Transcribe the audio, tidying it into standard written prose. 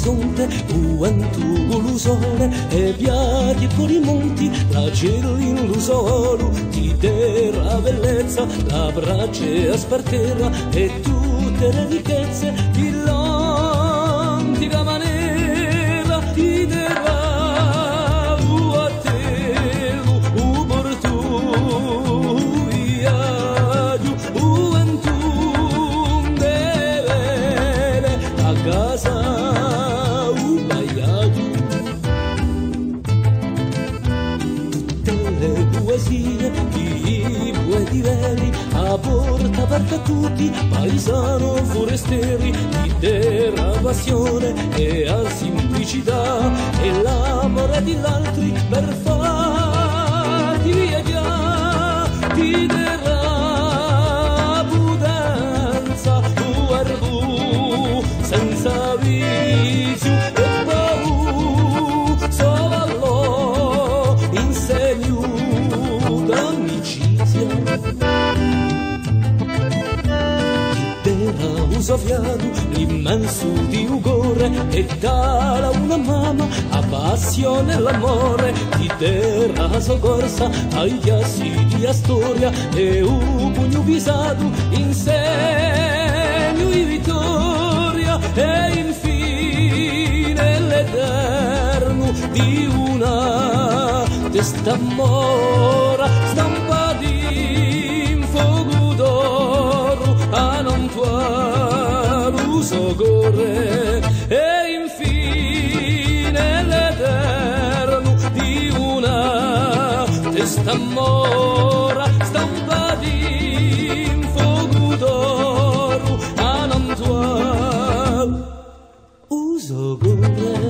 l'orizzonte, uantu gulusole, e viati e fuori monti, la cielo in lusolo, ti terra bellezza, la brace asparterra, e tutte le ricchezze, di l'antica maniera, ti terra. A porta aperta a tutti, paesano forestieri, di terra passione e a semplicità, e l'amore di altri per farti viaggiare, ti terra prudenza, tu arbu senza vizio e paura, solo allora insegno d'amicizia. Sofiato l'immenso di ugore, e dalla una mamma a passione l'amore, di terra soccorsa ai chiassi di storia, e un pugno visato in segno di vittoria, e infine l'eterno di una testa mora stampati in fuoco d'oro a non soccorre, e infine l'eterno di una testa mora stampati in fuoco d'oro a non soccorre.